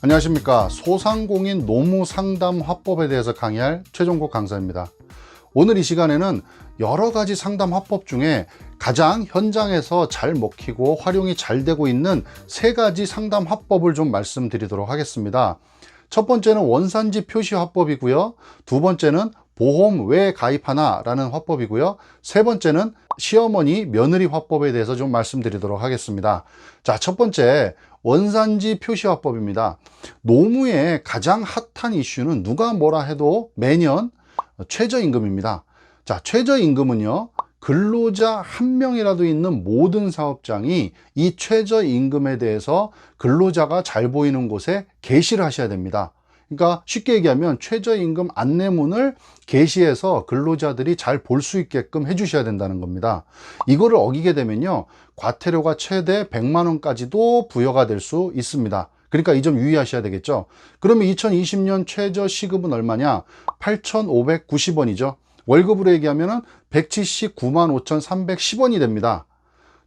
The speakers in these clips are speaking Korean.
안녕하십니까. 소상공인 노무상담화법에 대해서 강의할 최종국 강사입니다. 오늘 이 시간에는 여러 가지 상담 화법 중에 가장 현장에서 잘 먹히고 활용이 잘 되고 있는 세 가지 상담 화법을 좀 말씀드리도록 하겠습니다. 첫 번째는 원산지 표시 화법이고요. 두 번째는 보험 왜 가입하나 라는 화법이고요. 세 번째는 시어머니 며느리 화법에 대해서 좀 말씀드리도록 하겠습니다. 자, 첫 번째 원산지 표시 화법입니다. 노무의 가장 핫한 이슈는 누가 뭐라 해도 매년 최저임금입니다. 자, 최저임금은요, 근로자 한 명이라도 있는 모든 사업장이 이 최저임금에 대해서 근로자가 잘 보이는 곳에 게시를 하셔야 됩니다. 그러니까 쉽게 얘기하면 최저임금 안내문을 게시해서 근로자들이 잘 볼 수 있게끔 해주셔야 된다는 겁니다. 이거를 어기게 되면요, 과태료가 최대 100만 원까지도 부여가 될 수 있습니다. 그러니까 이 점 유의하셔야 되겠죠. 그러면 2020년 최저 시급은 얼마냐? 8,590원이죠. 월급으로 얘기하면 179만 5,310원이 됩니다.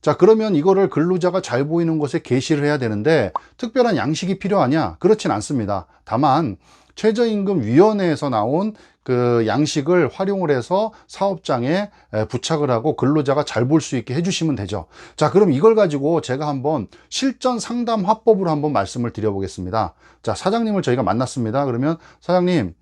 자, 그러면 이거를 근로자가 잘 보이는 곳에 게시를 해야 되는데 특별한 양식이 필요하냐? 그렇진 않습니다. 다만 최저임금위원회에서 나온 그 양식을 활용을 해서 사업장에 부착을 하고 근로자가 잘 볼 수 있게 해주시면 되죠. 자, 그럼 이걸 가지고 제가 한번 실전 상담 화법으로 한번 말씀을 드려보겠습니다. 자, 사장님을 저희가 만났습니다. 그러면 사장님,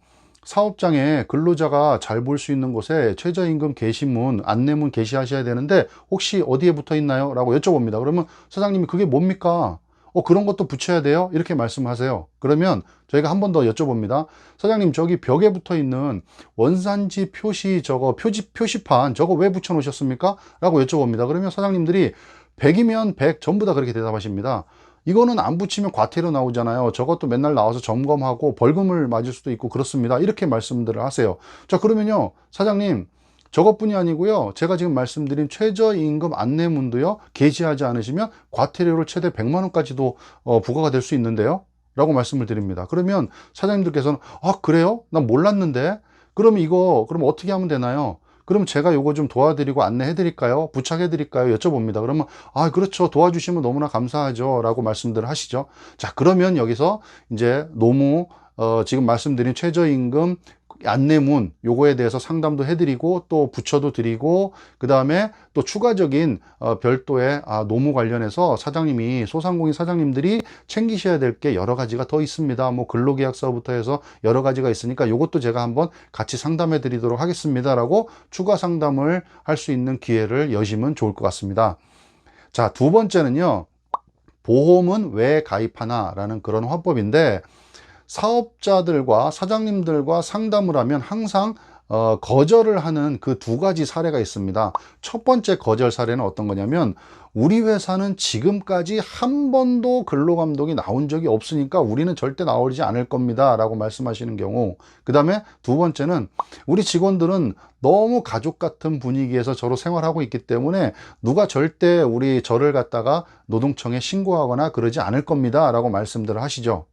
사업장에 근로자가 잘 볼 수 있는 곳에 최저임금 게시문, 안내문 게시하셔야 되는데 혹시 어디에 붙어 있나요? 라고 여쭤봅니다. 그러면 사장님이 그게 뭡니까? 그런 것도 붙여야 돼요? 이렇게 말씀하세요. 그러면 저희가 한 번 더 여쭤봅니다. 사장님, 저기 벽에 붙어 있는 원산지 표시 표시판 저거 왜 붙여 놓으셨습니까? 라고 여쭤봅니다. 그러면 사장님들이 100이면 100 전부 다 그렇게 대답하십니다. 이거는 안 붙이면 과태료 나오잖아요. 저것도 맨날 나와서 점검하고 벌금을 맞을 수도 있고 그렇습니다. 이렇게 말씀들을 하세요. 자, 그러면요, 사장님, 저것뿐이 아니고요, 제가 지금 말씀드린 최저임금 안내문도요, 게시하지 않으시면 과태료를 최대 100만 원까지도 부과가 될 수 있는데요, 라고 말씀을 드립니다. 그러면 사장님들께서는 아, 그래요? 난 몰랐는데. 그럼 어떻게 하면 되나요? 그럼 제가 요거 좀 도와드리고 안내해 드릴까요? 부착해 드릴까요? 여쭤봅니다. 그러면 아, 그렇죠, 도와주시면 너무나 감사하죠, 라고 말씀들을 하시죠. 자, 그러면 여기서 이제 지금 말씀드린 최저임금 안내문 요거에 대해서 상담도 해드리고 또 부처도 드리고, 그 다음에 또 추가적인 별도의 노무 관련해서 소상공인 사장님들이 챙기셔야 될 게 여러 가지가 더 있습니다. 뭐 근로계약서부터 해서 여러 가지가 있으니까 요것도 제가 한번 같이 상담해 드리도록 하겠습니다, 라고 추가 상담을 할 수 있는 기회를 여시면 좋을 것 같습니다. 자, 두 번째는요, 보험은 왜 가입하나 라는 그런 화법인데, 사업자들과 사장님들과 상담을 하면 항상 거절을 하는 그 두 가지 사례가 있습니다. 첫 번째 거절 사례는 어떤 거냐면, 우리 회사는 지금까지 한 번도 근로감독이 나온 적이 없으니까 우리는 절대 나오지 않을 겁니다, 라고 말씀하시는 경우. 그 다음에 두 번째는, 우리 직원들은 너무 가족 같은 분위기에서 저로 생활하고 있기 때문에 누가 절대 저를 갖다가 노동청에 신고하거나 그러지 않을 겁니다, 라고 말씀들을 하시죠.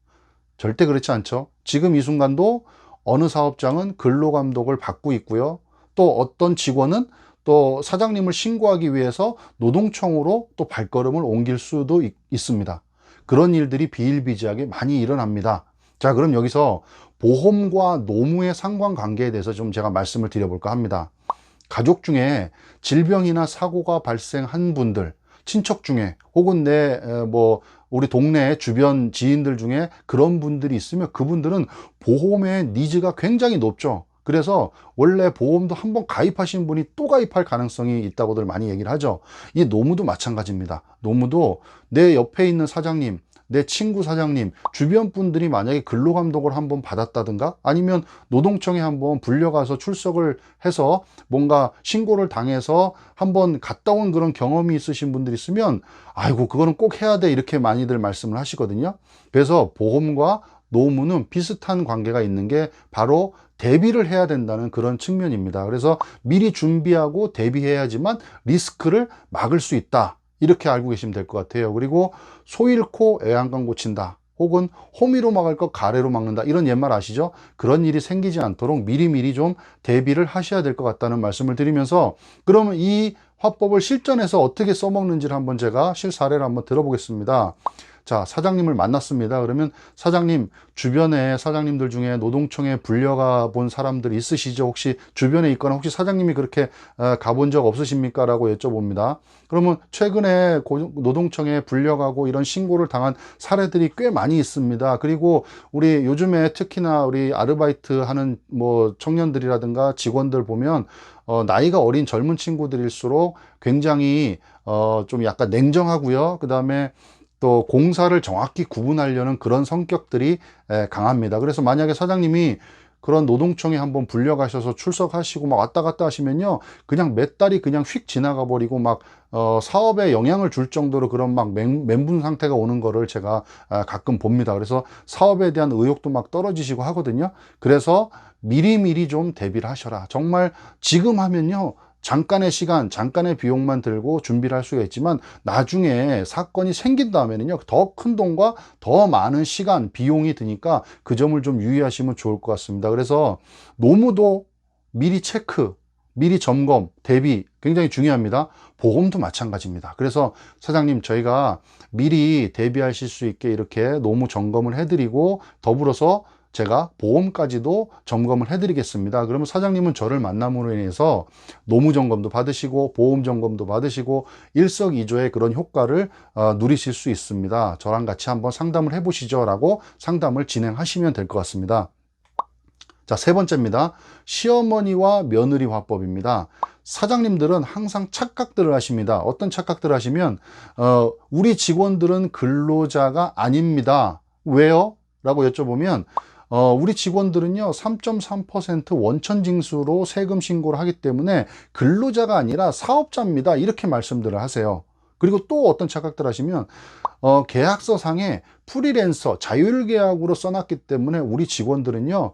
절대 그렇지 않죠. 지금 이 순간도 어느 사업장은 근로감독을 받고 있고요, 또 어떤 직원은 또 사장님을 신고하기 위해서 노동청으로 또 발걸음을 옮길 수도 있습니다. 그런 일들이 비일비재하게 많이 일어납니다. 자, 그럼 여기서 보험과 노무의 상관관계에 대해서 좀 제가 말씀을 드려볼까 합니다. 가족 중에 질병이나 사고가 발생한 분들, 친척 중에 혹은 우리 동네 주변 지인들 중에 그런 분들이 있으면 그분들은 보험의 니즈가 굉장히 높죠. 그래서 원래 보험도 한번 가입하신 분이 또 가입할 가능성이 있다고들 많이 얘기를 하죠. 이 노무도 마찬가지입니다. 노무도 내 옆에 있는 사장님, 내 친구 사장님, 주변 분들이 만약에 근로감독을 한번 받았다든가 아니면 노동청에 한번 불려가서 출석을 해서 뭔가 신고를 당해서 한번 갔다 온 그런 경험이 있으신 분들이 있으면 아이고, 그거는 꼭 해야 돼, 이렇게 많이들 말씀을 하시거든요. 그래서 보험과 노무는 비슷한 관계가 있는 게 바로 대비를 해야 된다는 그런 측면입니다. 그래서 미리 준비하고 대비해야지만 리스크를 막을 수 있다, 이렇게 알고 계시면 될 것 같아요. 그리고 소 잃고 애완간 고친다, 혹은 호미로 막을 것 가래로 막는다, 이런 옛말 아시죠? 그런 일이 생기지 않도록 미리미리 좀 대비를 하셔야 될 것 같다는 말씀을 드리면서, 그러면 이 화법을 실전에서 어떻게 써먹는지를 한번 제가 실사례를 한번 들어보겠습니다. 자, 사장님을 만났습니다. 그러면 사장님, 주변에 사장님들 중에 노동청에 불려가 본 사람들 있으시죠? 혹시 주변에 있거나 혹시 사장님이 그렇게 가본 적 없으십니까? 라고 여쭤봅니다. 그러면 최근에 노동청에 불려가고 이런 신고를 당한 사례들이 꽤 많이 있습니다. 그리고 우리 요즘에 특히나 우리 아르바이트 하는 뭐 청년들이라든가 직원들 보면 나이가 어린 젊은 친구들일수록 굉장히 좀 약간 냉정하고요. 그 다음에 또 공사를 정확히 구분하려는 그런 성격들이 강합니다. 그래서 만약에 사장님이 그런 노동청에 한번 불려가셔서 출석하시고 막 왔다 갔다 하시면요, 그냥 몇 달이 그냥 휙 지나가 버리고 막 사업에 영향을 줄 정도로 그런 막 멘붕 상태가 오는 거를 제가 가끔 봅니다. 그래서 사업에 대한 의욕도 막 떨어지시고 하거든요. 그래서 미리미리 좀 대비를 하셔라. 정말 지금 하면요, 잠깐의 시간, 잠깐의 비용만 들고 준비를 할 수가 있지만 나중에 사건이 생긴 다음에는요, 더 큰 돈과 더 많은 시간, 비용이 드니까 그 점을 좀 유의하시면 좋을 것 같습니다. 그래서 노무도 미리 체크, 미리 점검, 대비 굉장히 중요합니다. 보험도 마찬가지입니다. 그래서 사장님, 저희가 미리 대비하실 수 있게 이렇게 노무 점검을 해드리고 더불어서 제가 보험까지도 점검을 해드리겠습니다. 그러면 사장님은 저를 만남으로 인해서 노무점검도 받으시고 보험점검도 받으시고 일석이조의 그런 효과를 누리실 수 있습니다. 저랑 같이 한번 상담을 해보시죠 라고 상담을 진행하시면 될 것 같습니다. 자, 세 번째입니다. 시어머니와 며느리 화법입니다. 사장님들은 항상 착각들을 하십니다. 어떤 착각들을 하시면 우리 직원들은 근로자가 아닙니다. 왜요? 라고 여쭤보면 우리 직원들은요 3.3% 원천징수로 세금 신고를 하기 때문에 근로자가 아니라 사업자입니다. 이렇게 말씀들을 하세요. 그리고 또 어떤 착각들 하시면 계약서상에 프리랜서 자율계약으로 써놨기 때문에 우리 직원들은요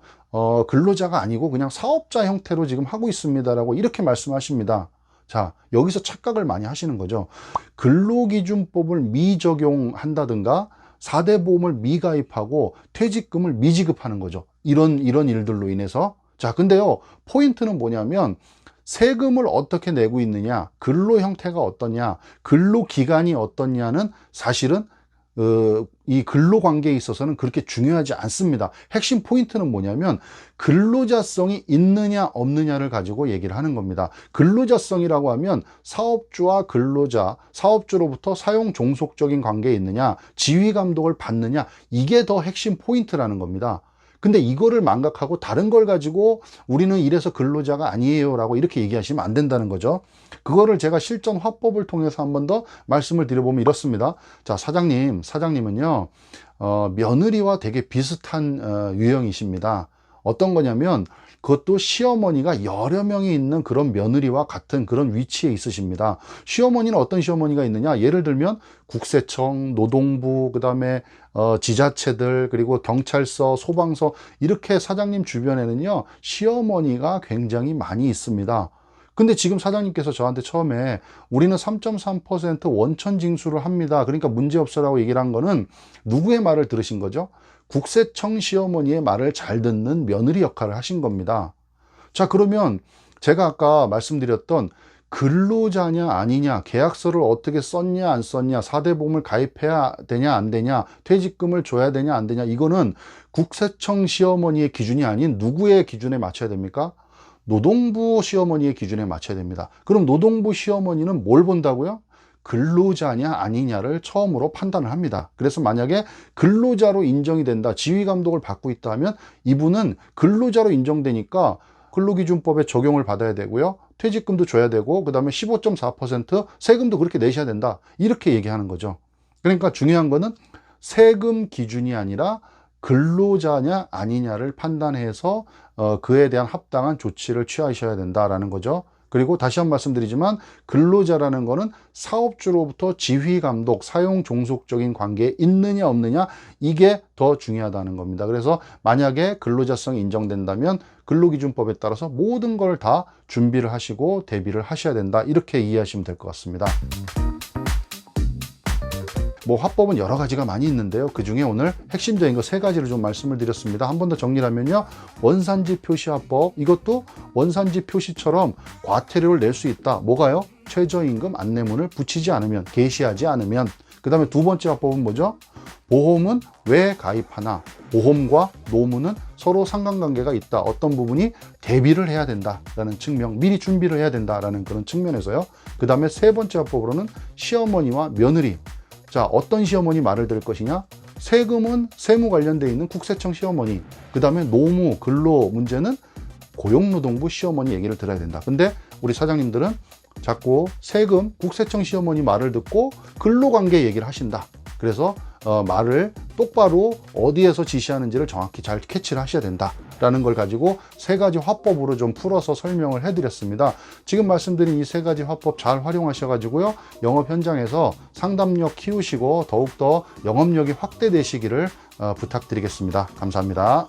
근로자가 아니고 그냥 사업자 형태로 지금 하고 있습니다라고 이렇게 말씀하십니다. 자, 여기서 착각을 많이 하시는 거죠. 근로기준법을 미적용한다든가 4대 보험을 미가입하고 퇴직금을 미지급하는 거죠. 이런 일들로 인해서. 자, 근데요, 포인트는 뭐냐면 세금을 어떻게 내고 있느냐, 근로 형태가 어떠냐, 근로 기간이 어떠냐는 사실은 이 근로 관계에 있어서는 그렇게 중요하지 않습니다. 핵심 포인트는 뭐냐면 근로자성이 있느냐 없느냐를 가지고 얘기를 하는 겁니다. 근로자성이라고 하면 사업주와 근로자, 사업주로부터 사용 종속적인 관계에 있느냐, 지휘 감독을 받느냐, 이게 더 핵심 포인트라는 겁니다. 근데 이거를 망각하고 다른 걸 가지고 우리는 이래서 근로자가 아니에요 라고 이렇게 얘기하시면 안 된다는 거죠. 그거를 제가 실전 화법을 통해서 한 번 더 말씀을 드려보면 이렇습니다. 자, 사장님은요 며느리와 되게 비슷한 유형이십니다. 어떤 거냐면 그것도 시어머니가 여러 명이 있는 그런 며느리와 같은 그런 위치에 있으십니다. 시어머니는 어떤 시어머니가 있느냐, 예를 들면 국세청, 노동부, 그 다음에 지자체들, 그리고 경찰서, 소방서, 이렇게 사장님 주변에는요 시어머니가 굉장히 많이 있습니다. 근데 지금 사장님께서 저한테 처음에 우리는 3.3% 원천 징수를 합니다, 그러니까 문제없어라고 얘기를 한 거는 누구의 말을 들으신 거죠? 국세청 시어머니의 말을 잘 듣는 며느리 역할을 하신 겁니다. 자, 그러면 제가 아까 말씀드렸던 근로자냐 아니냐, 계약서를 어떻게 썼냐 안 썼냐, 4대 보험을 가입해야 되냐 안 되냐, 퇴직금을 줘야 되냐 안 되냐, 이거는 국세청 시어머니의 기준이 아닌 누구의 기준에 맞춰야 됩니까? 노동부 시어머니의 기준에 맞춰야 됩니다. 그럼 노동부 시어머니는 뭘 본다고요? 근로자냐 아니냐를 처음으로 판단을 합니다. 그래서 만약에 근로자로 인정이 된다, 지휘 감독을 받고 있다 하면 이분은 근로자로 인정되니까 근로기준법에 적용을 받아야 되고요, 퇴직금도 줘야 되고, 그 다음에 15.4% 세금도 그렇게 내셔야 된다, 이렇게 얘기하는 거죠. 그러니까 중요한 거는 세금 기준이 아니라 근로자냐 아니냐를 판단해서 그에 대한 합당한 조치를 취하셔야 된다라는 거죠. 그리고 다시 한번 말씀드리지만 근로자라는 거는 사업주로부터 지휘 감독, 사용 종속적인 관계에 있느냐 없느냐, 이게 더 중요하다는 겁니다. 그래서 만약에 근로자성이 인정된다면 근로기준법에 따라서 모든 걸 다 준비를 하시고 대비를 하셔야 된다, 이렇게 이해하시면 될 것 같습니다. 뭐 화법은 여러 가지가 많이 있는데요, 그 중에 오늘 핵심적인 거 세 가지를 좀 말씀을 드렸습니다. 한 번 더 정리를 하면요, 원산지 표시 화법, 이것도 원산지 표시처럼 과태료를 낼 수 있다. 뭐가요? 최저임금 안내문을 붙이지 않으면, 게시하지 않으면. 그 다음에 두 번째 화법은 뭐죠? 보험은 왜 가입하나, 보험과 노무는 서로 상관관계가 있다, 어떤 부분이 대비를 해야 된다라는 측면, 미리 준비를 해야 된다라는 그런 측면에서요. 그 다음에 세 번째 화법으로는 시어머니와 며느리. 자, 어떤 시어머니 말을 들을 것이냐? 세금은 세무 관련돼 있는 국세청 시어머니, 그 다음에 노무 근로 문제는 고용노동부 시어머니 얘기를 들어야 된다. 근데 우리 사장님들은 자꾸 세금 국세청 시어머니 말을 듣고 근로관계 얘기를 하신다. 그래서 말을 똑바로 어디에서 지시하는지를 정확히 잘 캐치를 하셔야 된다라는 걸 가지고 세 가지 화법으로 좀 풀어서 설명을 해드렸습니다. 지금 말씀드린 이 세 가지 화법 잘 활용하셔가지고요, 영업 현장에서 상담력 키우시고 더욱더 영업력이 확대되시기를 부탁드리겠습니다. 감사합니다.